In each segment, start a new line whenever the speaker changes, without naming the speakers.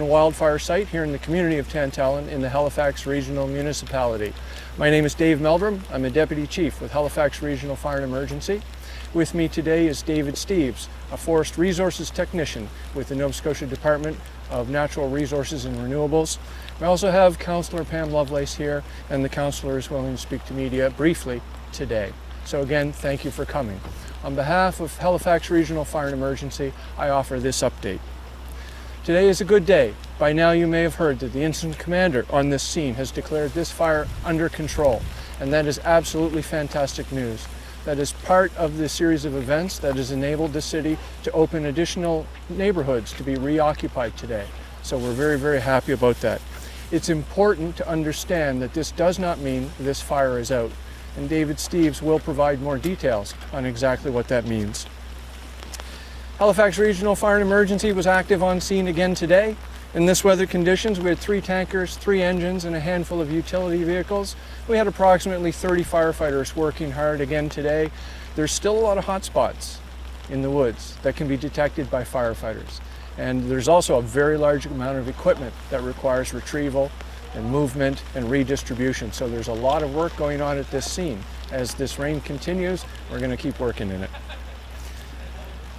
Wildfire site here in the community of Tantallon in the Halifax Regional Municipality. My name is Dave Meldrum. I'm a Deputy Chief with Halifax Regional Fire and Emergency. With me today is David Steeves, a Forest Resources Technician with the Nova Scotia Department of Natural Resources and Renewables. We also have Councillor Pam Lovelace here, and the Councillor is willing to speak to media briefly today. So again, thank you for coming. On behalf of Halifax Regional Fire and Emergency, I offer this update. Today is a good day. By now you may have heard that the incident commander on this scene has declared this fire under control, and that is absolutely fantastic news. That is part of the series of events that has enabled the city to open additional neighborhoods to be reoccupied today. So we're very, very happy about that. It's important to understand that this does not mean this fire is out, and David Steeves will provide more details on exactly what that means. Halifax Regional Fire and Emergency was active on scene again today. In this weather conditions, we had 3 tankers, 3 engines, and a handful of utility vehicles. We had approximately 30 firefighters working hard again today. There's still a lot of hot spots in the woods that can be detected by firefighters. And there's also a very large amount of equipment that requires retrieval and movement and redistribution. So there's a lot of work going on at this scene. As this rain continues, we're going to keep working in it.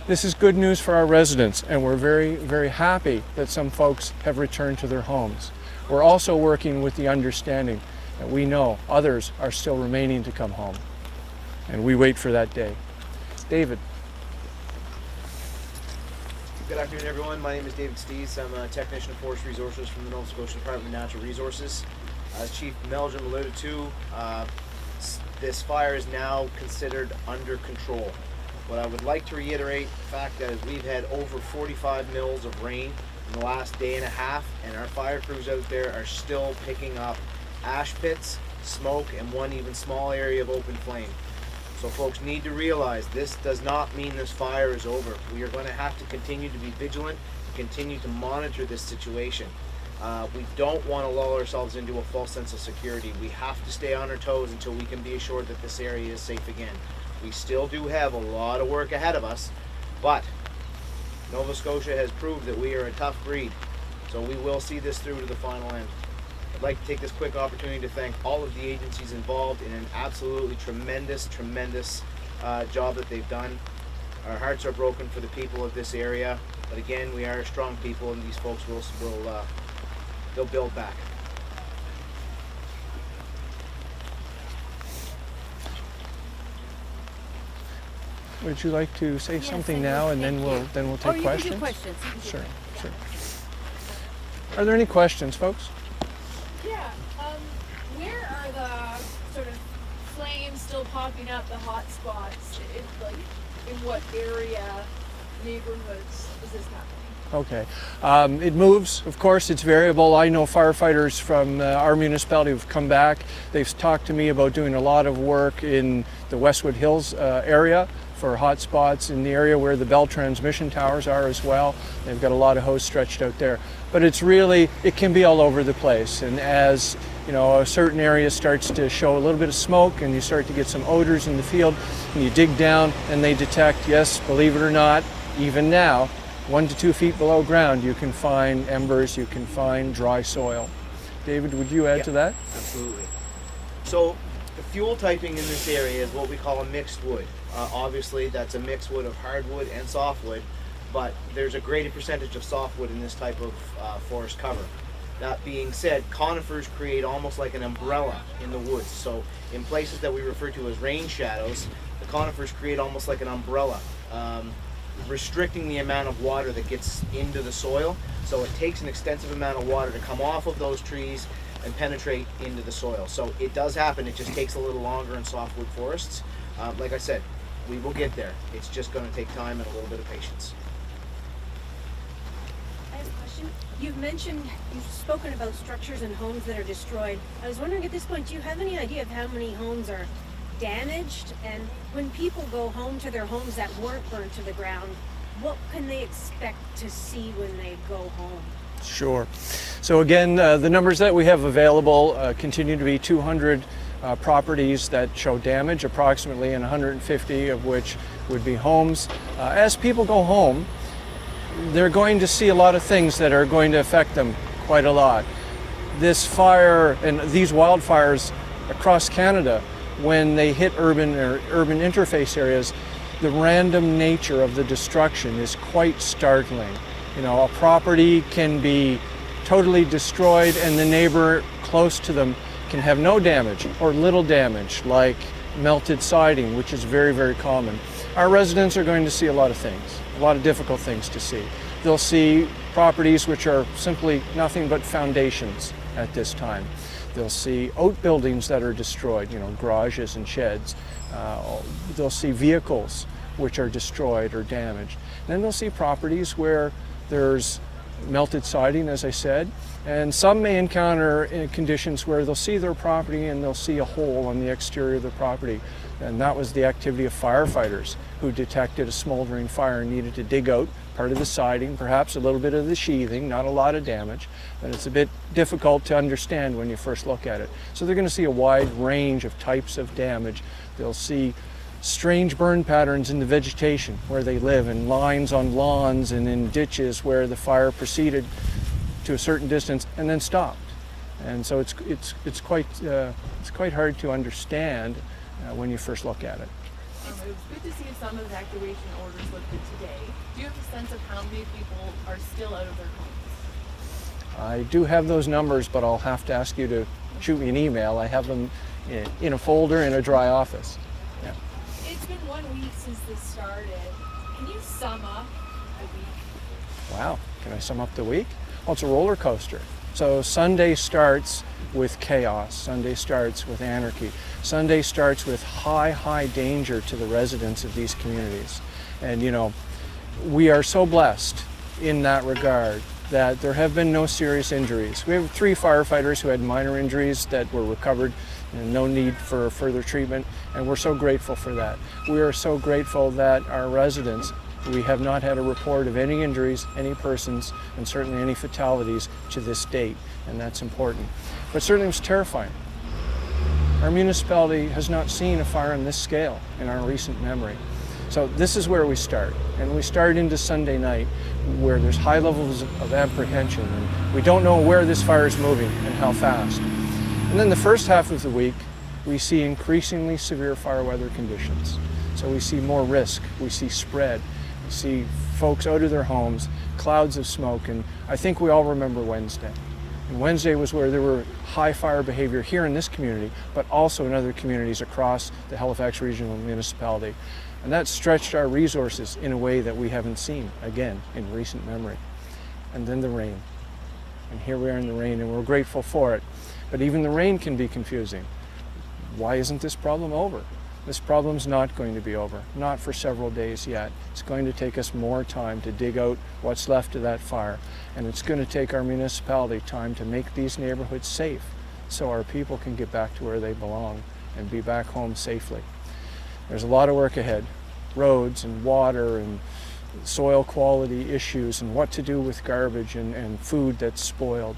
This is good news for our residents, and we're very, very happy that some folks have returned to their homes. We're also working with the understanding that we know others are still remaining to come home, and we wait for that day. David.
Good afternoon, everyone. My name is David Steeves. I'm a technician of Forest Resources from the Nova Scotia Department of Natural Resources. As Chief Meldrum alluded to, this fire is now considered under control. What I would like to reiterate the fact that is we've had over 45 mils of rain in the last day and a half, and our fire crews out there are still picking up ash pits, smoke, and one even small area of open flame. So folks need to realize this does not mean this fire is over. We are going to have to continue to be vigilant, continue to monitor this situation. We don't want to lull ourselves into a false sense of security. We have to stay on our toes until we can be assured that this area is safe again. We still do have a lot of work ahead of us, but Nova Scotia has proved that we are a tough breed, so we will see this through to the final end. I'd like to take this quick opportunity to thank all of the agencies involved in an absolutely tremendous job that they've done. Our hearts are broken for the people of this area, but again, we are a strong people, and these folks they'll build back.
Would you like to say something now, and then we'll take questions?
Can do questions.
Sure. Are there any questions, folks?
Yeah. Where are the sort of flames still popping up, the hot spots? In what area, neighborhoods is this happening?
Okay. It moves, of course, it's variable. I know firefighters from our municipality have come back. They've talked to me about doing a lot of work in the Westwood Hills area for hot spots, in the area where the Bell transmission towers are as well. They've got a lot of hose stretched out there. But it's really, it can be all over the place. And as you know, a certain area starts to show a little bit of smoke and you start to get some odors in the field, and you dig down and they detect, yes, believe it or not, even now, 1 to 2 feet below ground, you can find embers, you can find dry soil. David, would you add to that?
Absolutely. So the fuel typing in this area is what we call a mixed wood. Obviously, that's a mixed wood of hardwood and softwood, but there's a greater percentage of softwood in this type of forest cover. That being said, conifers create almost like an umbrella in the woods. So in places that we refer to as rain shadows, the conifers create almost like an umbrella, restricting the amount of water that gets into the soil. So it takes an extensive amount of water to come off of those trees and penetrate into the soil. So it does happen, it just takes a little longer in softwood forests. Like I said, we will get there. It's just going to take time and a little bit of patience.
I have a question. You've spoken about structures and homes that are destroyed. I was wondering at this point, do you have any idea of how many homes are damaged? And when people go home to their homes that weren't burned to the ground, what can they expect to see when they go home?
Sure. So again, the numbers that we have available continue to be 200 properties that show damage, approximately, and 150 of which would be homes. As people go home, they're going to see a lot of things that are going to affect them quite a lot. This fire and these wildfires across Canada, when they hit urban or urban interface areas, the random nature of the destruction is quite startling. You know, a property can be totally destroyed and the neighbor close to them can have no damage or little damage, like melted siding, which is very, very common. Our residents are going to see a lot of things, a lot of difficult things to see. They'll see properties which are simply nothing but foundations at this time. They'll see outbuildings that are destroyed, you know, garages and sheds. They'll see vehicles which are destroyed or damaged. Then they'll see properties where there's melted siding, as I said, and some may encounter conditions where they'll see their property and they'll see a hole on the exterior of the property. And that was the activity of firefighters who detected a smoldering fire and needed to dig out part of the siding, perhaps a little bit of the sheathing, not a lot of damage, but it's a bit difficult to understand when you first look at it. So they're going to see a wide range of types of damage. They'll see strange burn patterns in the vegetation where they live, and lines on lawns and in ditches where the fire proceeded to a certain distance and then stopped. And so it's quite hard to understand when you first look at it.
It was good to see some evacuation orders lifted today. Do you have a sense of how many people are still out of their homes?
I do have those numbers, but I'll have to ask you to shoot me an email. I have them in a folder in a dry office. Yeah.
It's been 1 week since this started. Can you sum up the week?
Wow, can I sum up the week? Well, it's a roller coaster. So Sunday starts with chaos. Sunday starts with anarchy. Sunday starts with high danger to the residents of these communities. And you know, we are so blessed in that regard that there have been no serious injuries. We have 3 firefighters who had minor injuries that were recovered and no need for further treatment, and we're so grateful for that. We are so grateful that our residents, we have not had a report of any injuries, any persons, and certainly any fatalities to this date, and that's important. But certainly it was terrifying. Our municipality has not seen a fire on this scale in our recent memory. So this is where we start, and we start into Sunday night where there's high levels of apprehension, and we don't know where this fire is moving and how fast. And then the first half of the week, we see increasingly severe fire weather conditions. So we see more risk, we see spread, we see folks out of their homes, clouds of smoke, and I think we all remember Wednesday. And Wednesday was where there were high fire behavior here in this community, but also in other communities across the Halifax Regional Municipality. And that stretched our resources in a way that we haven't seen, again, in recent memory. And then the rain. And here we are in the rain, and we're grateful for it. But even the rain can be confusing. Why isn't this problem over? This problem's not going to be over, not for several days yet. It's going to take us more time to dig out what's left of that fire. And it's going to take our municipality time to make these neighborhoods safe so our people can get back to where they belong and be back home safely. There's a lot of work ahead. Roads and water and soil quality issues and what to do with garbage and food that's spoiled.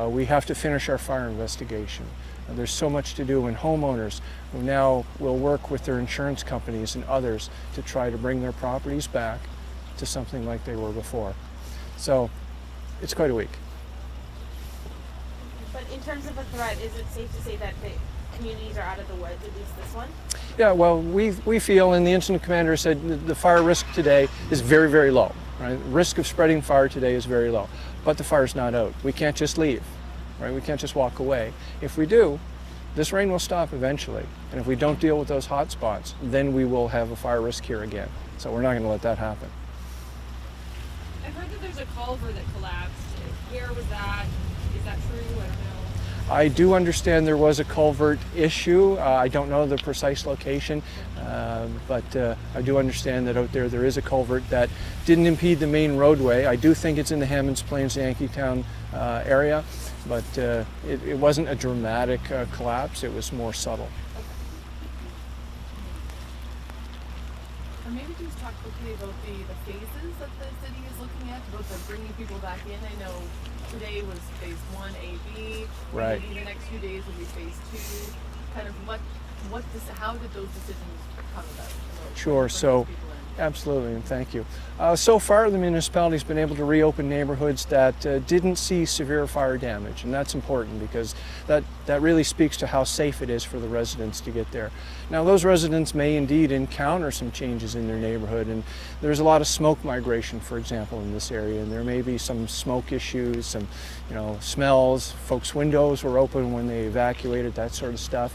We have to finish our fire investigation. There's so much to do, and homeowners who now will work with their insurance companies and others to try to bring their properties back to something like they were before. So it's quite a week.
But in terms of a threat, is it safe to say that the communities are out of the woods, at least this one?
Yeah, well, we feel, and the incident commander said the fire risk today is very, very low. Right? Risk of spreading fire today is very low, but the fire's not out. We can't just leave, right? We can't just walk away. If we do, this rain will stop eventually, and if we don't deal with those hot spots, then we will have a fire risk here again. So we're not going to let that happen.
I've heard that there's a culvert that collapsed. Where was that? Is that true? I don't know.
I do understand there was a culvert issue. I don't know the precise location, but I do understand that out there is a culvert that didn't impede the main roadway. I do think it's in the Hammonds Plains, Yankeetown area, but it wasn't a dramatic collapse. It was more subtle.
Or maybe just talk quickly about the phases that the city is looking at, about the bringing people back in. I know today was phase 1 AB.
Right.
Maybe the next few days will be phase 2. Kind of how did those decisions come about?
Sure. So Absolutely, and thank you. So far, the municipality's been able to reopen neighborhoods that didn't see severe fire damage, and that's important because that really speaks to how safe it is for the residents to get there. Now, those residents may indeed encounter some changes in their neighborhood, and there's a lot of smoke migration, for example, in this area, and there may be some smoke issues, some smells. Folks' windows were open when they evacuated, that sort of stuff.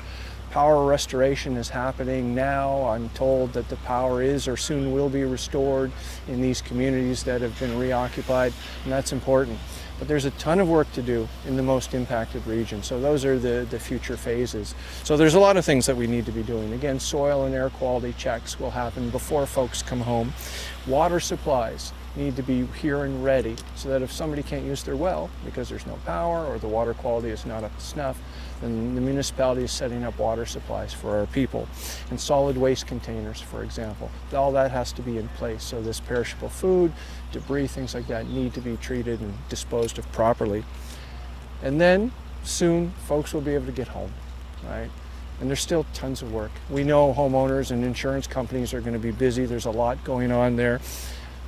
Power restoration is happening now. I'm told that the power is or soon will be restored in these communities that have been reoccupied, and that's important. But there's a ton of work to do in the most impacted region. So those are the future phases. So there's a lot of things that we need to be doing. Again, soil and air quality checks will happen before folks come home. Water supplies need to be here and ready so that if somebody can't use their well because there's no power or the water quality is not up to snuff, then the municipality is setting up water supplies for our people. And solid waste containers, for example. All that has to be in place. So this perishable food, debris, things like that need to be treated and disposed of properly. And then soon folks will be able to get home, right? And there's still tons of work. We know homeowners and insurance companies are going to be busy. There's a lot going on there.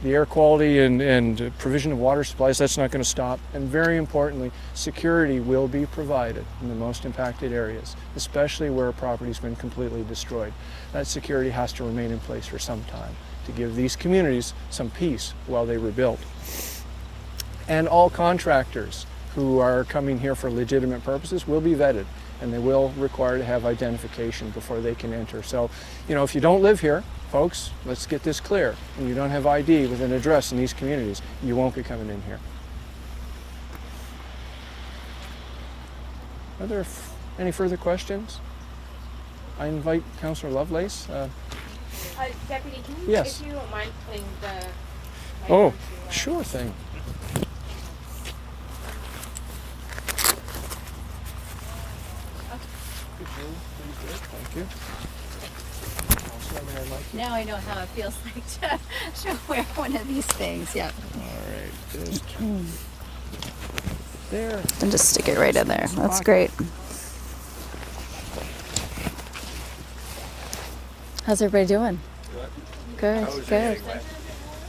The air quality and provision of water supplies, that's not going to stop. And very importantly, security will be provided in the most impacted areas, especially where a property's been completely destroyed. That security has to remain in place for some time to give these communities some peace while they rebuild. And all contractors who are coming here for legitimate purposes will be vetted, and they will require to have identification before they can enter. So, if you don't live here, folks, let's get this clear. And you don't have ID with an address in these communities, you won't be coming in here. Are there any further questions? I invite Councillor Lovelace.
Deputy, can you,
yes.
if you don't mind putting the...
Oh, sure thing. Thank you.
Now I know how it feels like to wear one of these things. Yep.
All right. Just there.
And just stick it right in there. That's great. How's everybody doing? Good. Good.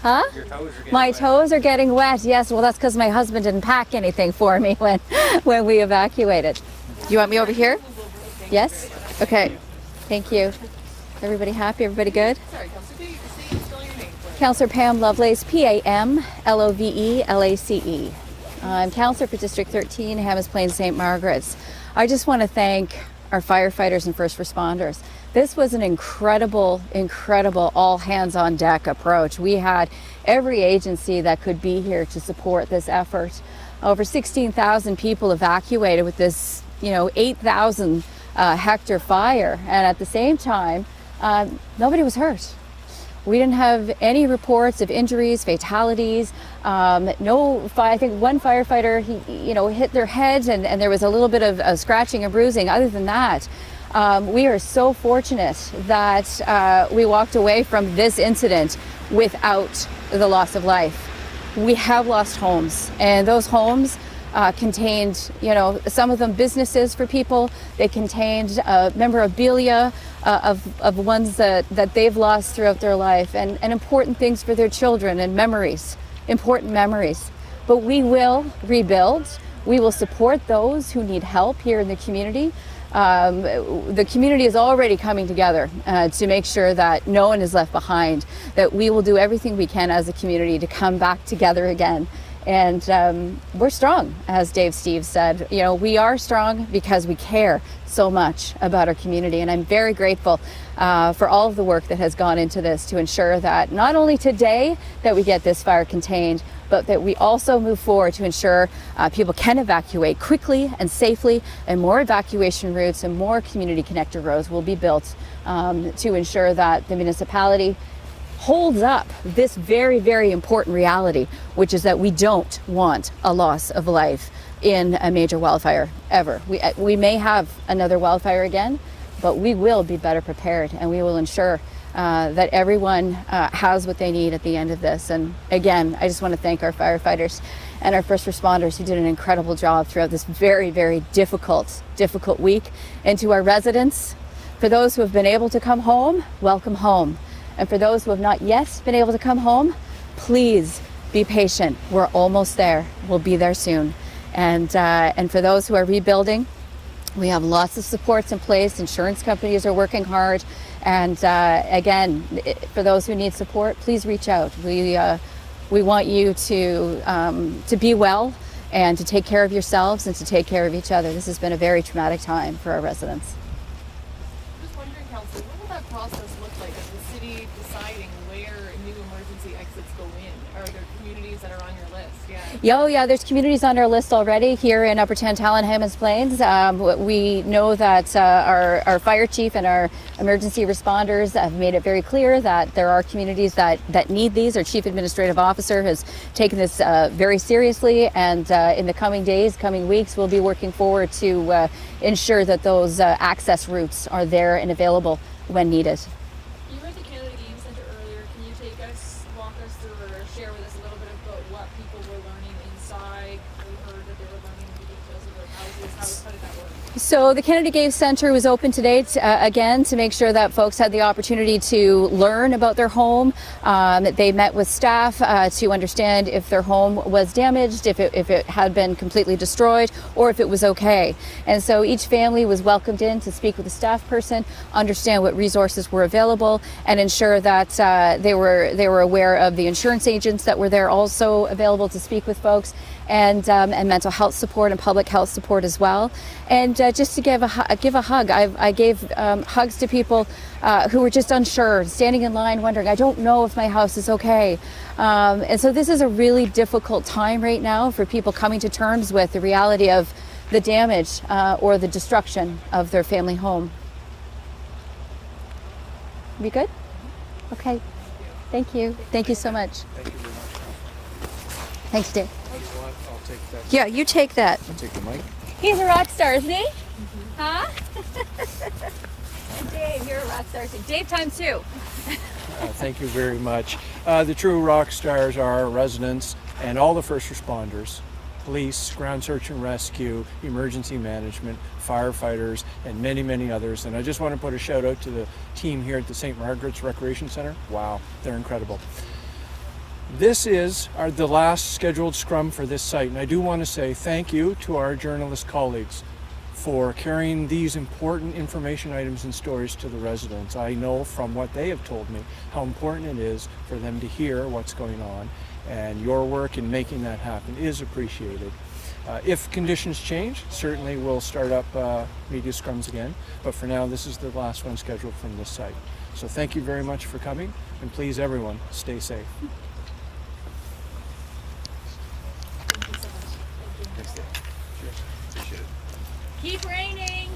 Huh? My toes are getting wet. Yes. Well, that's because my husband didn't pack anything for me when we evacuated. You want me over here? Yes. Okay. Thank you. Everybody happy? Everybody good?
Sorry, Councillor, can you spell your name for me?
Councillor Pam Lovelace, P-A-M-L-O-V-E-L-A-C-E. I'm Councillor for District 13, Hammonds Plains St. Margaret's. I just want to thank our firefighters and first responders. This was an incredible all hands on deck approach. We had every agency that could be here to support this effort. Over 16,000 people evacuated with this, 8,000 hectare fire, and at the same time, nobody was hurt. We didn't have any reports of injuries, fatalities. I think one firefighter, he hit their head, and there was a little bit of scratching and bruising. Other than that, we are so fortunate that we walked away from this incident without the loss of life. We have lost homes, and those homes contained, some of them businesses for people. They contained memorabilia of ones that they've lost throughout their life, and important things for their children, and important memories. But we will rebuild. We will support those who need help here in the community. The community is already coming together to make sure that no one is left behind, that we will do everything we can as a community to come back together again. And we're strong, as Dave Steeves said. We are strong because we care so much about our community. And I'm very grateful for all of the work that has gone into this to ensure that not only today that we get this fire contained, but that we also move forward to ensure people can evacuate quickly and safely, and more evacuation routes and more community connector roads will be built to ensure that the municipality holds up this very, very important reality, which is that we don't want a loss of life in a major wildfire ever. We may have another wildfire again, but we will be better prepared, and we will ensure that everyone has what they need at the end of this. And again, I just want to thank our firefighters and our first responders who did an incredible job throughout this very, very difficult week. And to our residents, for those who have been able to come home, welcome home. And for those who have not yet been able to come home, please be patient. We're almost there. We'll be there soon. And for those who are rebuilding, we have lots of supports in place. Insurance companies are working hard. And again, for those who need support, please reach out. We want you to be well and to take care of yourselves and to take care of each other. This has been a very traumatic time for our residents.
Just wondering, Councillor, what will that process look like as the city deciding where new emergency exits go in? Are there communities that are on your list?
Yeah, there's communities on our list already here in Upper Tantallon, Hammonds Plains. We know that our fire chief and our emergency responders have made it very clear that there are communities that need these. Our chief administrative officer has taken this very seriously, and in the coming days, coming weeks, we'll be working forward to ensure that those access routes are there and available when needed.
You were at the Canada Game Centre earlier. Can you walk us through or share with us a little bit about what people were learning inside? We heard that they were learning the details of their houses. How did that work?
So the Canada Game Centre was open today again to make sure that folks had the opportunity to learn about their home. They met with staff to understand if their home was damaged, if it had been completely destroyed, or if it was okay. And so each family was welcomed in to speak with a staff person, understand what resources were available, and ensure that they were aware of the insurance agents that were there also available to speak with folks, and mental health support and public health support as well. And just to give a hug, I gave hugs to people who were just unsure, standing in line wondering, I don't know if my house is okay. And so this is a really difficult time right now for people coming to terms with the reality of the damage or the destruction of their family home. We good? Okay. Thank you. Thank you so much.
Thank you very much.
Thanks, Dave.
You want? I'll take that.
Yeah, you take that.
I'll take the mic.
He's a rock star, isn't he? Huh? Dave, you're a rock star too. Dave time two.
Thank you very much. The true rock stars are our residents and all the first responders, police, ground search and rescue, emergency management, firefighters, and many, many others. And I just want to put a shout out to the team here at the St. Margaret's Recreation Center. Wow, they're incredible. This is the last scheduled scrum for this site, and I do want to say thank you to our journalist colleagues for carrying these important information items and stories to the residents. I know from what they have told me how important it is for them to hear what's going on, and your work in making that happen is appreciated. If conditions change, certainly we'll start up media scrums again, but for now this is the last one scheduled from this site. So thank you very much for coming, and please everyone, stay safe.
Keep raining.